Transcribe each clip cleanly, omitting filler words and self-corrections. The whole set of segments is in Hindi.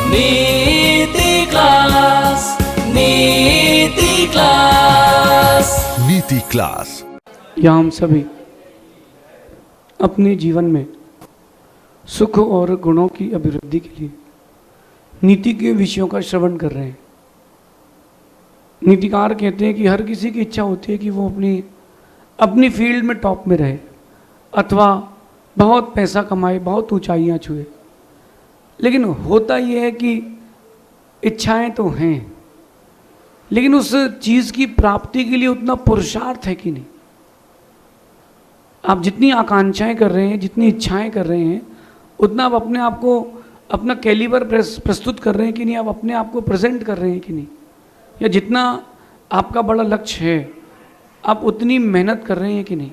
नीति क्लास, नीति क्लास, नीति क्लास। यहाँ हम सभी अपने जीवन में सुख और गुणों की अभिवृद्धि के लिए नीति के विषयों का श्रवण कर रहे हैं। नीतिकार कहते हैं कि हर किसी की इच्छा होती है कि वो अपनी फील्ड में टॉप में रहे अथवा बहुत पैसा कमाए, बहुत ऊंचाइयां छुए। लेकिन होता यह है कि इच्छाएं तो हैं, लेकिन उस चीज़ की प्राप्ति के लिए उतना पुरुषार्थ है कि नहीं। आप जितनी आकांक्षाएं कर रहे हैं, जितनी इच्छाएं कर रहे हैं, उतना आप अपने आप को, अपना कैलिबर प्रस्तुत कर रहे हैं कि नहीं, आप अपने आप को प्रेजेंट कर रहे हैं कि नहीं, या जितना आपका बड़ा लक्ष्य है आप उतनी मेहनत कर रहे हैं कि नहीं।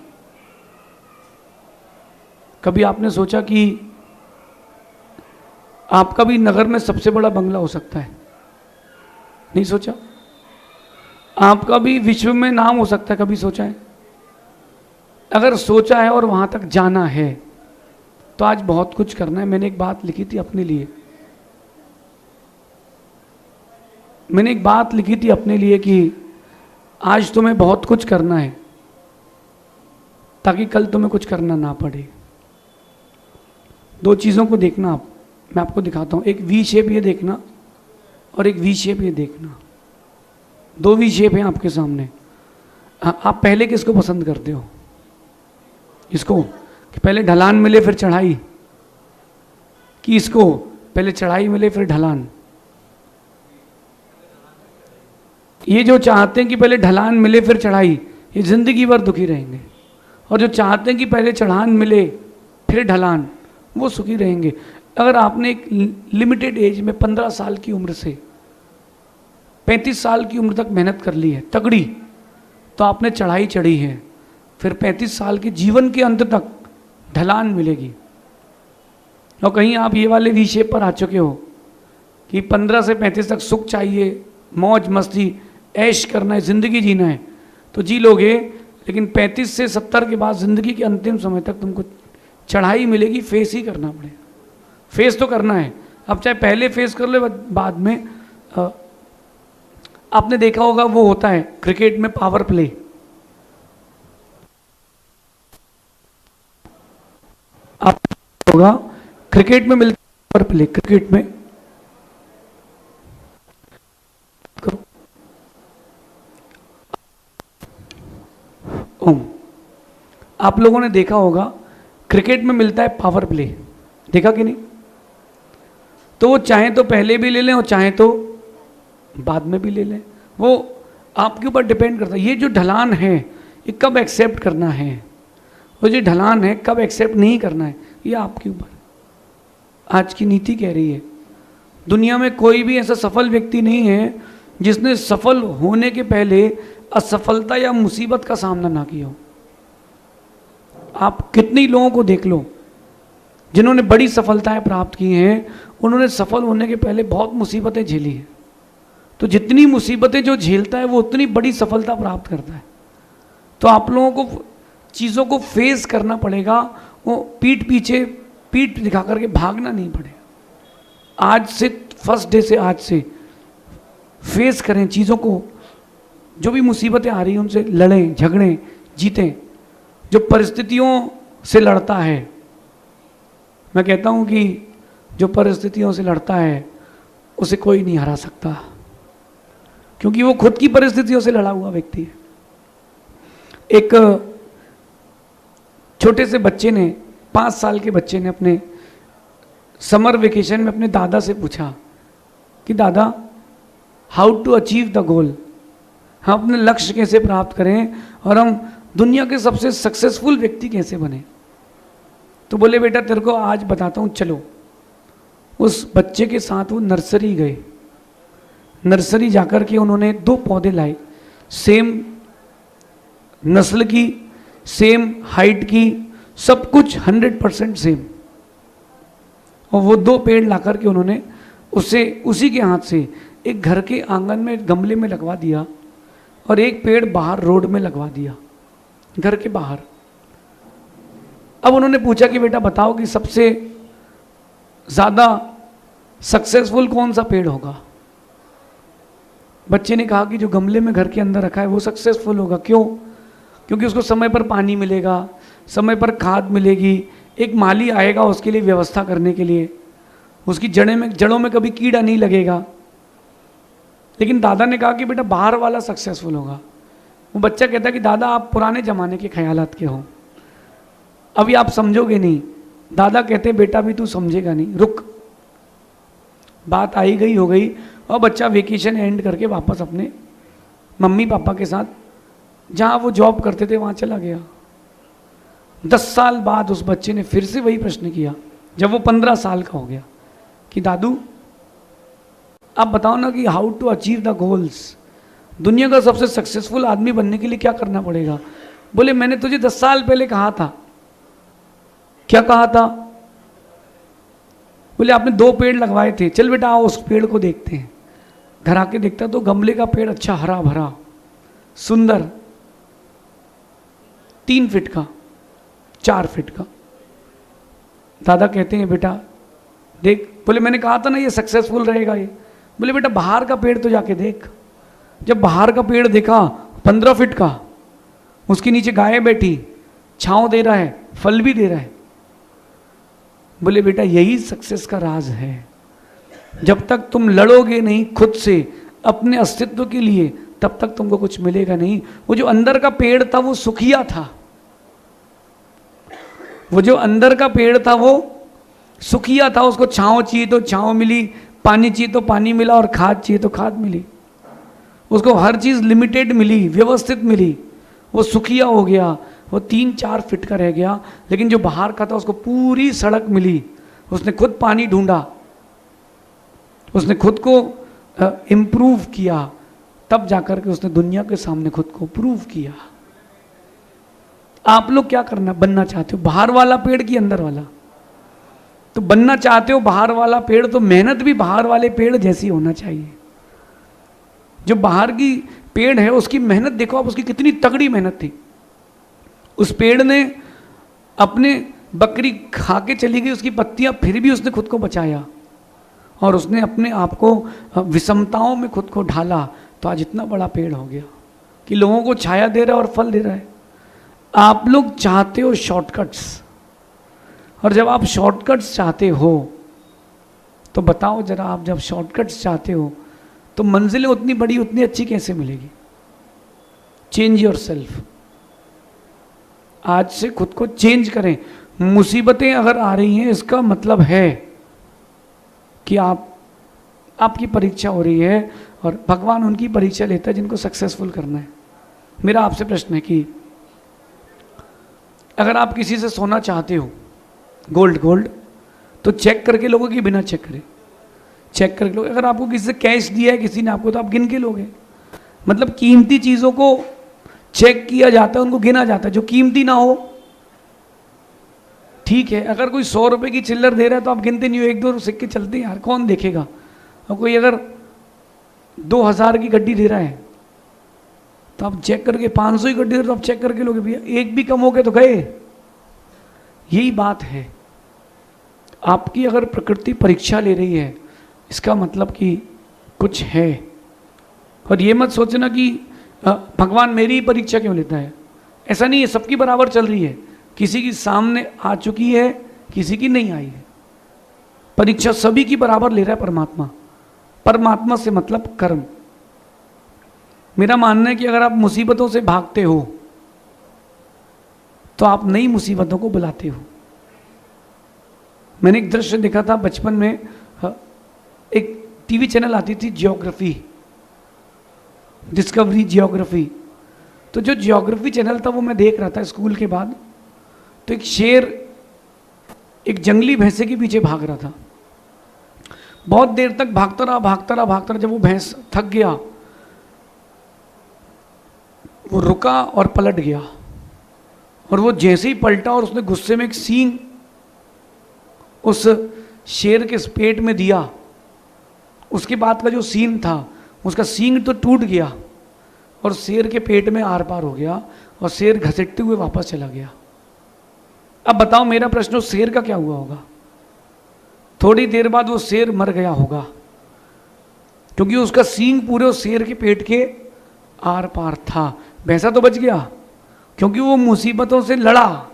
कभी आपने सोचा कि आपका भी नगर में सबसे बड़ा बंगला हो सकता है? नहीं सोचा? आपका भी विश्व में नाम हो सकता है? कभी सोचा है? अगर सोचा है और वहां तक जाना है तो आज बहुत कुछ करना है। मैंने एक बात लिखी थी अपने लिए, कि आज तुम्हें बहुत कुछ करना है ताकि कल तुम्हें कुछ करना ना पड़े। दो चीज़ों को देखना आप, मैं आपको दिखाता हूँ। एक वी शेप ये देखना और एक वी शेप ये देखना। दो वी शेप हैं आपके सामने। आप पहले किसको पसंद करते हो? इसको कि पहले ढलान मिले फिर चढ़ाई, कि इसको पहले चढ़ाई मिले फिर ढलान? ये जो चाहते हैं कि पहले ढलान मिले फिर चढ़ाई, ये जिंदगी भर दुखी रहेंगे। और जो चाहते हैं कि पहले चढ़ान मिले फिर ढलान, वो सुखी रहेंगे। अगर आपने एक लिमिटेड एज में 15 साल की उम्र से 35 साल की उम्र तक मेहनत कर ली है तगड़ी, तो आपने चढ़ाई चढ़ी है, फिर 35 साल के जीवन के अंत तक ढलान मिलेगी। और कहीं आप ये वाले वी शेप पर आ चुके हो कि 15 से 35 तक सुख चाहिए, मौज मस्ती, ऐश करना है, ज़िंदगी जीना है, तो जी लोगे। लेकिन 35 से 70 के बाद ज़िंदगी के अंतिम समय तक तुमको चढ़ाई मिलेगी, फेस ही करना पड़ेगा। फेस तो करना है। अब चाहे पहले फेस कर ले, बाद में आपने देखा होगा वो होता है क्रिकेट में पावर प्ले। आप होगा क्रिकेट में मिलता है पावर प्ले। क्रिकेट में करो आप लोगों ने देखा होगा क्रिकेट में मिलता है पावर प्ले, देखा कि नहीं? तो वो चाहे तो पहले भी ले लें और चाहे तो बाद में भी ले लें, वो आपके ऊपर डिपेंड करता है। ये जो ढलान है ये कब एक्सेप्ट करना है, वो जो ढलान है कब एक्सेप्ट नहीं करना है, ये आपके ऊपर। आज की नीति कह रही है दुनिया में कोई भी ऐसा सफल व्यक्ति नहीं है जिसने सफल होने के पहले असफलता या मुसीबत का सामना ना किया हो। आप कितने लोगों को देख लो जिन्होंने बड़ी सफलताएं प्राप्त की हैं, उन्होंने सफल होने के पहले बहुत मुसीबतें झेली हैं। तो जितनी मुसीबतें जो झेलता है वो उतनी बड़ी सफलता प्राप्त करता है। तो आप लोगों को चीज़ों को फेस करना पड़ेगा, वो पीठ दिखा करके भागना नहीं पड़ेगा। आज से, फर्स्ट डे से, आज से फेस करें चीज़ों को। जो भी मुसीबतें आ रही हैं उनसे लड़ें, झगड़ें, जीतें। जो परिस्थितियों से लड़ता है, मैं कहता हूँ कि जो परिस्थितियों से लड़ता है उसे कोई नहीं हरा सकता, क्योंकि वो खुद की परिस्थितियों से लड़ा हुआ व्यक्ति है। एक छोटे से बच्चे ने, 5 साल के बच्चे ने अपने समर वेकेशन में अपने दादा से पूछा कि दादा, how to achieve the goal, हम अपने लक्ष्य कैसे प्राप्त करें और हम दुनिया के सबसे सक्सेसफुल व्यक्ति कैसे बने? तो बोले बेटा तेरे को आज बताता हूँ, चलो। उस बच्चे के साथ वो नर्सरी गए। नर्सरी जाकर के उन्होंने 2 पौधे लाए, सेम नस्ल की, सेम हाइट की, सब कुछ 100% सेम। और वो 2 पेड़ ला करके उन्होंने उसी के हाथ से एक घर के आंगन में गमले में लगवा दिया और एक पेड़ बाहर रोड में लगवा दिया, घर के बाहर। अब उन्होंने पूछा कि बेटा बताओ कि सबसे ज़्यादा सक्सेसफुल कौन सा पेड़ होगा? बच्चे ने कहा कि जो गमले में घर के अंदर रखा है वो सक्सेसफुल होगा। क्यों? क्योंकि उसको समय पर पानी मिलेगा, समय पर खाद मिलेगी, एक माली आएगा उसके लिए व्यवस्था करने के लिए, उसकी जड़ों में कभी कीड़ा नहीं लगेगा। लेकिन दादा ने कहा कि बेटा बाहर वाला सक्सेसफुल होगा। वो बच्चा कहता है कि दादा आप पुराने ज़माने के ख्यालात के हो, अभी आप समझोगे नहीं। दादा कहते बेटा भी तू समझेगा नहीं, रुक। बात आई गई हो गई और बच्चा वेकेशन एंड करके वापस अपने मम्मी पापा के साथ जहाँ वो जॉब करते थे वहाँ चला गया। 10 साल बाद उस बच्चे ने फिर से वही प्रश्न किया, जब वो 15 साल का हो गया, कि दादू आप बताओ ना कि how to achieve the goals, दुनिया का सबसे सक्सेसफुल आदमी बनने के लिए क्या करना पड़ेगा? बोले मैंने तुझे 10 साल पहले कहा था। क्या कहा था? बोले आपने 2 पेड़ लगवाए थे। चल बेटा आओ उस पेड़ को देखते हैं। घर आके देखता तो गमले का पेड़ अच्छा हरा भरा सुंदर, 3 फीट का, 4 फीट का। दादा कहते हैं बेटा देख। बोले मैंने कहा था ना ये सक्सेसफुल रहेगा ये। बोले बेटा बाहर का पेड़ तो जाके देख। जब बाहर का पेड़ देखा 15 फीट का, उसके नीचे गाय बैठी, छांव दे रहा है, फल भी दे रहा है। बोले बेटा यही सक्सेस का राज है। जब तक तुम लड़ोगे नहीं खुद से अपने अस्तित्व के लिए, तब तक तुमको कुछ मिलेगा नहीं। वो जो अंदर का पेड़ था वो सुखिया था, वो जो अंदर का पेड़ था वो सुखिया था। उसको छांव चाहिए तो छांव मिली, पानी चाहिए तो पानी मिला, और खाद चाहिए तो खाद मिली। उसको हर चीज़ लिमिटेड मिली, व्यवस्थित मिली। वो सुखिया हो गया, वो 3-4 फीट का रह गया। लेकिन जो बाहर का था उसको पूरी सड़क मिली। उसने खुद पानी ढूंढा, उसने खुद को इम्प्रूव किया, तब जाकर के उसने दुनिया के सामने खुद को प्रूव किया। आप लोग क्या करना बनना चाहते हो, बाहर वाला पेड़ कि अंदर वाला? तो बनना चाहते हो बाहर वाला पेड़, तो मेहनत भी बाहर वाले पेड़ जैसी होना चाहिए। जो बाहर की पेड़ है उसकी मेहनत देखो आप, उसकी कितनी तगड़ी मेहनत थी। उस पेड़ ने अपने बकरी खा के चली गई उसकी पत्तियां, फिर भी उसने खुद को बचाया और उसने अपने आप को विषमताओं में खुद को ढाला, तो आज इतना बड़ा पेड़ हो गया कि लोगों को छाया दे रहा है और फल दे रहा है। आप लोग चाहते हो शॉर्टकट्स, और जब आप शॉर्टकट्स चाहते हो तो बताओ जरा, आप जब शॉर्टकट्स चाहते हो तो मंजिलें उतनी बड़ी उतनी अच्छी कैसे मिलेगी? Change your self. आज से खुद को चेंज करें। मुसीबतें अगर आ रही हैं इसका मतलब है कि आपकी परीक्षा हो रही है, और भगवान उनकी परीक्षा लेता है जिनको सक्सेसफुल करना है। मेरा आपसे प्रश्न है कि अगर आप किसी से सोना चाहते हो, गोल्ड, तो चेक करके लोगे कि बिना चेक करे? चेक करके लोगे। अगर आपको किसी से कैश दिया है किसी ने आपको, तो आप गिन के लोगे। मतलब कीमती चीज़ों को चेक किया जाता है, उनको गिना जाता है। जो कीमती ना हो ठीक है। अगर कोई 100 रुपये की चिल्लर दे रहा है तो आप गिनते नहीं हो, 1-2 सिक्के चलते हैं यार, कौन देखेगा। और कोई अगर 2000 की गड्डी दे रहा है तो आप चेक करके, 500 की गड्डी दे रहा है तो आप चेक करके लोगे, भैया एक भी कम हो गए तो गए। यही बात है। आपकी अगर प्रकृति परीक्षा ले रही है इसका मतलब कि कुछ है। और ये मत सोचना कि भगवान मेरी ही परीक्षा क्यों लेता है। ऐसा नहीं है, सबकी बराबर चल रही है। किसी की सामने आ चुकी है, किसी की नहीं आई है। परीक्षा सभी की बराबर ले रहा है परमात्मा। परमात्मा से मतलब कर्म। मेरा मानना है कि अगर आप मुसीबतों से भागते हो तो आप नई मुसीबतों को बुलाते हो। मैंने एक दृश्य देखा था बचपन में, एक टीवी चैनल आती थी ज्योग्राफी, डिस्कवरी ज्योग्राफी। तो जो ज्योग्राफी चैनल था वो मैं देख रहा था स्कूल के बाद। तो एक शेर एक जंगली भैंसे के पीछे भाग रहा था। बहुत देर तक भागता रहा। जब वो भैंस थक गया, वो रुका और पलट गया। और वो जैसे ही पलटा और उसने गुस्से में एक सींग उस शेर के पेट में दिया, उसके बाद का जो सीन था उसका सींग तो टूट गया और शेर के पेट में आर पार हो गया और शेर घसीटते हुए वापस चला गया। अब बताओ मेरा प्रश्न, उस शेर का क्या हुआ होगा? थोड़ी देर बाद वो शेर मर गया होगा, क्योंकि उसका सींग पूरे उस शेर के पेट के आर पार था। भैंसा तो बच गया क्योंकि वो मुसीबतों से लड़ा।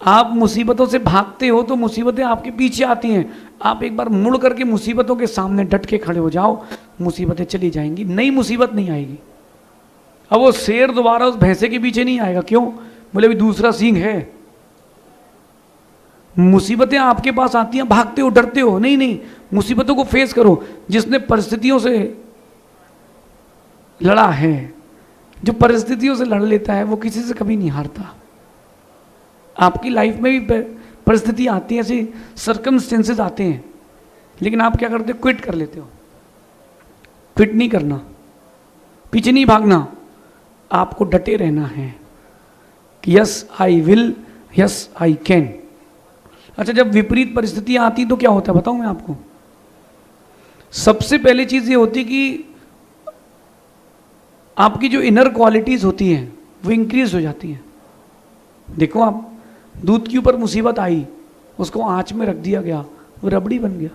आप मुसीबतों से भागते हो तो मुसीबतें आपके पीछे आती हैं। आप एक बार मुड़ करके मुसीबतों के सामने डट के खड़े हो जाओ, मुसीबतें चली जाएंगी, नई मुसीबत नहीं आएगी। अब वो शेर दोबारा उस भैंसे के पीछे नहीं आएगा। क्यों? बोले अभी दूसरा सींग है। मुसीबतें आपके पास आती हैं, भागते हो, डरते हो, नहीं नहीं, मुसीबतों को फेस करो। जिसने परिस्थितियों से लड़ा है, जो परिस्थितियों से लड़ लेता है, वो किसी से कभी नहीं हारता। आपकी लाइफ में भी परिस्थिति आती है, ऐसी सर्कमस्टेंसेस आते हैं, लेकिन आप क्या करते हो? क्विट कर लेते हो। क्विट नहीं करना, पीछे नहीं भागना, आपको डटे रहना है कि yes I will, yes I can. अच्छा, जब विपरीत परिस्थितियां आती तो क्या होता है बताऊं मैं आपको। सबसे पहली चीज ये होती कि आपकी जो इनर क्वालिटीज होती हैं वो इंक्रीज हो जाती हैं। देखो, आप दूध के ऊपर मुसीबत आई, उसको आंच में रख दिया गया, वो रबड़ी बन गया।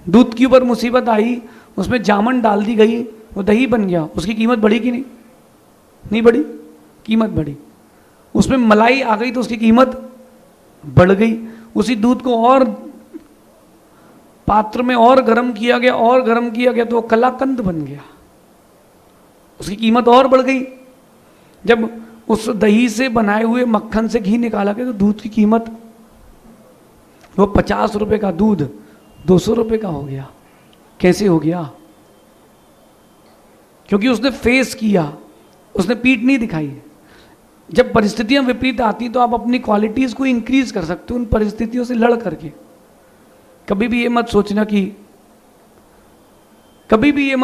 दूध के ऊपर मुसीबत आई, उसमें जामन डाल दी गई, वो दही बन गया। उसकी कीमत बढ़ी कि नहीं? नहीं बढ़ी, कीमत बढ़ी। उसमें मलाई आ गई तो उसकी कीमत बढ़ गई। उसी दूध को और पात्र में और गर्म किया गया, और गर्म किया गया तो वो कलाकंद बन गया, उसकी कीमत और बढ़ गई। जब उस दही से बनाए हुए मक्खन से घी निकाला गया तो दूध की कीमत, वो 50 रुपए का दूध 200 रुपए का हो गया। कैसे हो गया? क्योंकि उसने फेस किया, उसने पीठ नहीं दिखाई। जब परिस्थितियां विपरीत आती तो आप अपनी क्वालिटीज को इंक्रीज कर सकते हो उन परिस्थितियों से लड़ करके। कभी भी ये मत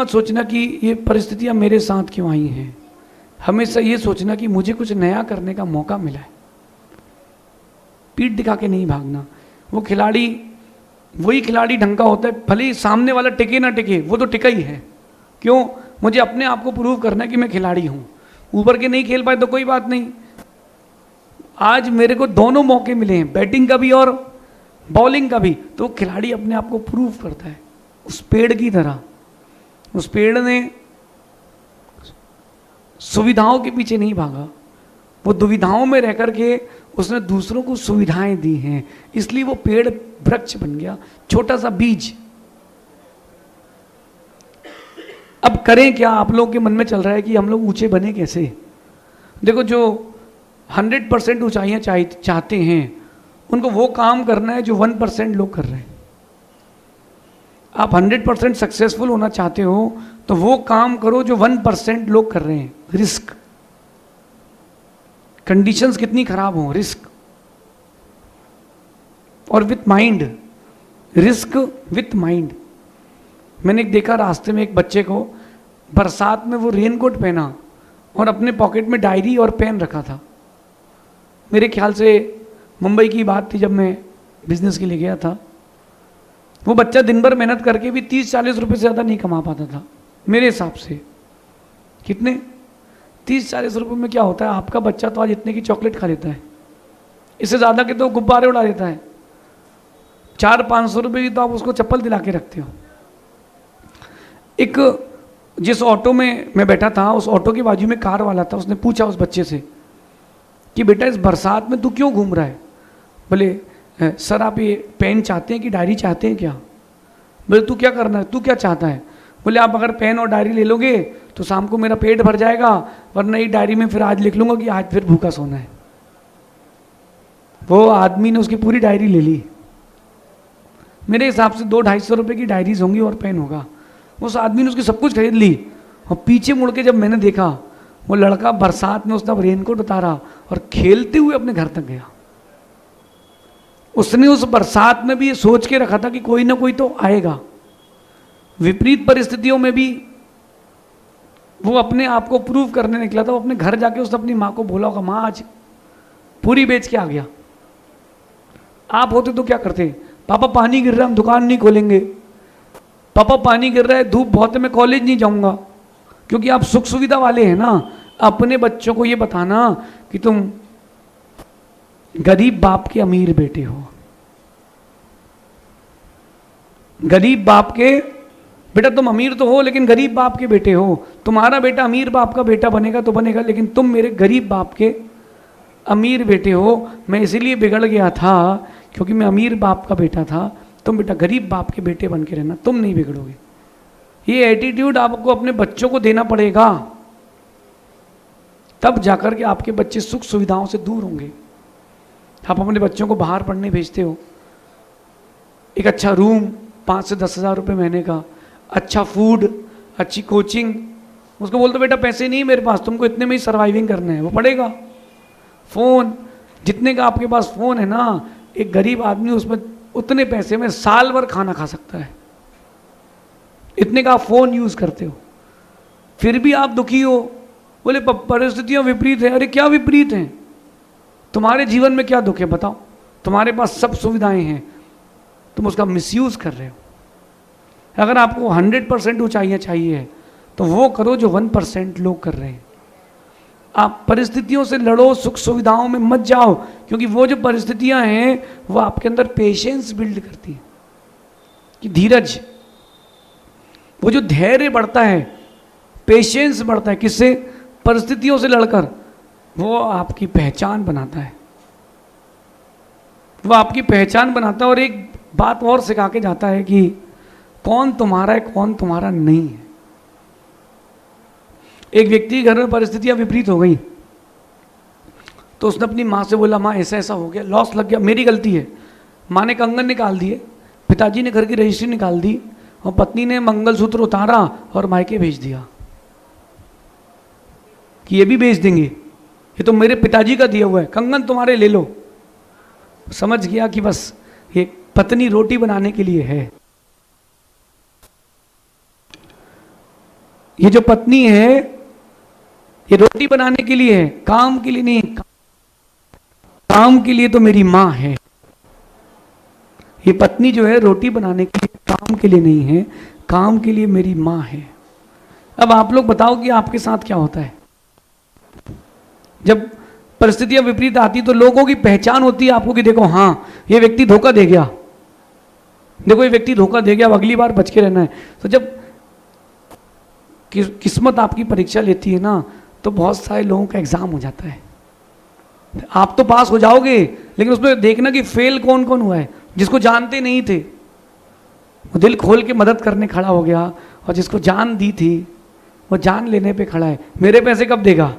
सोचना कि ये परिस्थितियां मेरे साथ क्यों आई हैं। हमेशा ये सोचना कि मुझे कुछ नया करने का मौका मिला है। पीठ दिखा के नहीं भागना। वो खिलाड़ी वही खिलाड़ी ढंग का होता है, भले ही सामने वाला टिके ना टिके, वो तो टिका ही है। क्यों? मुझे अपने आप को प्रूव करना है कि मैं खिलाड़ी हूं। ऊपर के नहीं खेल पाए तो कोई बात नहीं, आज मेरे को दोनों मौके मिले हैं, बैटिंग का भी और बॉलिंग का भी। तो खिलाड़ी अपने आप को प्रूव करता है उस पेड़ की तरह। उस पेड़ ने सुविधाओं के पीछे नहीं भागा, वो दुविधाओं में रह करके उसने दूसरों को सुविधाएं दी हैं, इसलिए वो पेड़ वृक्ष बन गया, छोटा सा बीज। अब करें क्या? आप लोगों के मन में चल रहा है कि हम लोग ऊंचे बने कैसे। देखो, जो 100% ऊंचाइयां चाहते हैं उनको वो काम करना है जो 1% लोग कर रहे हैं। आप 100% सक्सेसफुल होना चाहते हो तो वो काम करो जो 1% लोग कर रहे हैं। रिस्क, कंडीशंस कितनी खराब हो, रिस्क और with mind. Risk with mind. मैंने देखा रास्ते में एक बच्चे को, बरसात में वो रेनकोट पहना और अपने पॉकेट में डायरी और पेन रखा था। मेरे ख्याल से मुंबई की बात थी, जब मैं बिजनेस के लिए गया था। वो बच्चा दिन भर मेहनत करके भी 30-40 रुपए से ज़्यादा नहीं कमा पाता था मेरे हिसाब से। कितने? 30-40 रुपए में क्या होता है? आपका बच्चा तो आज इतने की चॉकलेट खा लेता है, इससे ज़्यादा के तो गुब्बारे उड़ा देता है। 400-500 रुपये की तो आप उसको चप्पल दिला के रखते हो। एक जिस ऑटो में मैं बैठा था, उस ऑटो के बाजू में कार वाला था। उसने पूछा उस बच्चे से कि बेटा इस बरसात में तू क्यों घूम रहा है? बोले सर आप ये पेन चाहते हैं कि डायरी चाहते हैं क्या? बोले तू क्या करना है, तू क्या चाहता है? बोले आप अगर पेन और डायरी ले लोगे तो शाम को मेरा पेट भर जाएगा, वरना ये डायरी में फिर आज लिख लूंगा कि आज फिर भूखा सोना है। वो आदमी ने उसकी पूरी डायरी ले ली। मेरे हिसाब से 200-250 रुपये की डायरीज होंगी और पेन होगा। उस आदमी ने उसकी सब कुछ खरीद ली और पीछे मुड़ के जब मैंने देखा, वो लड़का बरसात में उसने रेनकोट उतारा और खेलते हुए अपने घर तक गया। उसने उस बरसात में भी ये सोच के रखा था कि कोई ना कोई तो आएगा। विपरीत परिस्थितियों में भी वो अपने आप को प्रूव करने निकला था। वो अपने घर जाके उसने अपनी माँ को बोला होगा, माँ आज पूरी बेच के आ गया। आप होते तो क्या करते? पापा पानी गिर रहा है, हम दुकान नहीं खोलेंगे। पापा पानी गिर रहा है, धूप बहुत है, मैं कॉलेज नहीं जाऊंगा। क्योंकि आप सुख सुविधा वाले हैं ना। अपने बच्चों को ये बताना कि तुम गरीब बाप के अमीर बेटे हो। गरीब बाप के बेटा, तुम अमीर तो हो लेकिन गरीब बाप के बेटे हो। तुम्हारा बेटा अमीर बाप का बेटा बनेगा तो बनेगा, लेकिन तुम मेरे गरीब बाप के अमीर बेटे हो। मैं इसीलिए बिगड़ गया था क्योंकि मैं अमीर बाप का बेटा था। तुम बेटा गरीब बाप के बेटे बन के रहना, तुम नहीं बिगड़ोगे। ये एटीट्यूड आपको अपने बच्चों को देना पड़ेगा, तब जाकर के आपके बच्चे सुख सुविधाओं से दूर होंगे। आप अपने बच्चों को बाहर पढ़ने भेजते हो, एक अच्छा रूम 5 से 10 हज़ार रुपये महीने का, अच्छा फूड, अच्छी कोचिंग, उसको बोलते बेटा पैसे नहीं मेरे पास, तुमको इतने में ही सर्वाइविंग करना है, वो पढ़ेगा। फ़ोन, जितने का आपके पास फ़ोन है ना, एक गरीब आदमी उसमें उतने पैसे में साल भर खाना खा सकता है। इतने का आप फ़ोन यूज़ करते हो, फिर भी आप दुखी हो। बोले परिस्थितियाँ विपरीत हैं। अरे क्या विपरीत हैं? तुम्हारे जीवन में क्या दुख है बताओ? तुम्हारे पास सब सुविधाएं हैं, तुम उसका मिसयूज़ कर रहे हो। अगर आपको 100% ऊंचाइयाँ चाहिए तो वो करो जो 1% लोग कर रहे हैं। आप परिस्थितियों से लड़ो, सुख सुविधाओं में मत जाओ, क्योंकि वो जो परिस्थितियां हैं वो आपके अंदर पेशेंस बिल्ड करती हैं, कि धीरज, वो जो धैर्य बढ़ता है, पेशेंस बढ़ता है, किससे? परिस्थितियों से लड़कर, वो आपकी पहचान बनाता है। वो आपकी पहचान बनाता है और एक बात और सिखा के जाता है कि कौन तुम्हारा है, कौन तुम्हारा नहीं है। एक व्यक्ति घर में परिस्थितियां विपरीत हो गई तो उसने अपनी माँ से बोला, माँ ऐसा ऐसा हो गया, लॉस लग गया, मेरी गलती है। माँ ने कंगन निकाल दिए, पिताजी ने घर की रजिस्ट्री निकाल दी और पत्नी ने मंगलसूत्र उतारा और मायके भेज दिया कि ये भी बेच देंगे, ये तो मेरे पिताजी का दिया हुआ है, कंगन तुम्हारे ले लो। समझ गया कि बस ये पत्नी रोटी बनाने के लिए है। ये जो पत्नी है ये रोटी बनाने के लिए है, काम के लिए नहीं। काम के लिए तो मेरी माँ है। ये पत्नी जो है रोटी बनाने के लिए, काम के लिए नहीं है, काम के लिए मेरी माँ है। अब आप लोग बताओ कि आपके साथ क्या होता है जब परिस्थितियां विपरीत आती? तो लोगों की पहचान होती है आपको कि देखो हाँ ये व्यक्ति धोखा दे गया, देखो ये व्यक्ति धोखा दे गया, अब अगली बार बच के रहना है। तो जब किस्मत आपकी परीक्षा लेती है ना, तो बहुत सारे लोगों का एग्जाम हो जाता है। आप तो पास हो जाओगे, लेकिन उसमें देखना कि फेल कौन कौन हुआ है। जिसको जानते नहीं थे वो दिल खोल के मदद करने खड़ा हो गया, और जिसको जान दी थी वो जान लेने पे खड़ा है। मेरे पैसे कब देगा?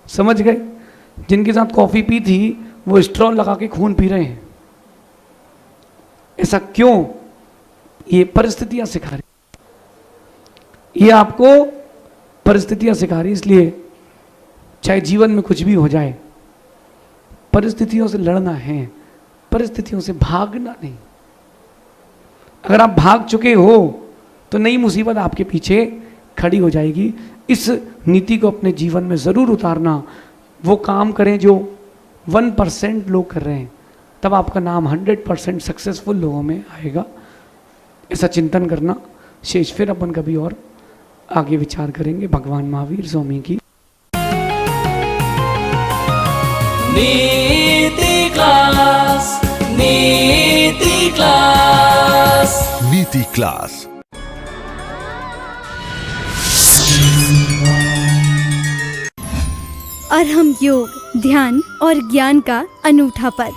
समझ गए? जिनके साथ कॉफी पी थी वो स्ट्रॉ लगा के खून पी रहे हैं। ऐसा क्यों? ये परिस्थितियां सिखा रही, ये आपको परिस्थितियां सिखा रही। इसलिए चाहे जीवन में कुछ भी हो जाए, परिस्थितियों से लड़ना है, परिस्थितियों से भागना नहीं। अगर आप भाग चुके हो तो नई मुसीबत आपके पीछे खड़ी हो जाएगी। इस नीति को अपने जीवन में ज़रूर उतारना। वो काम करें जो 1% लोग कर रहे हैं, तब आपका नाम 100% सक्सेसफुल लोगों में आएगा। ऐसा चिंतन करना। शेष फिर अपन कभी और आगे विचार करेंगे। भगवान महावीर स्वामी की नीति क्लास, नीति क्लास, नीति क्लास। और हम योग, ध्यान और ज्ञान का अनूठा पद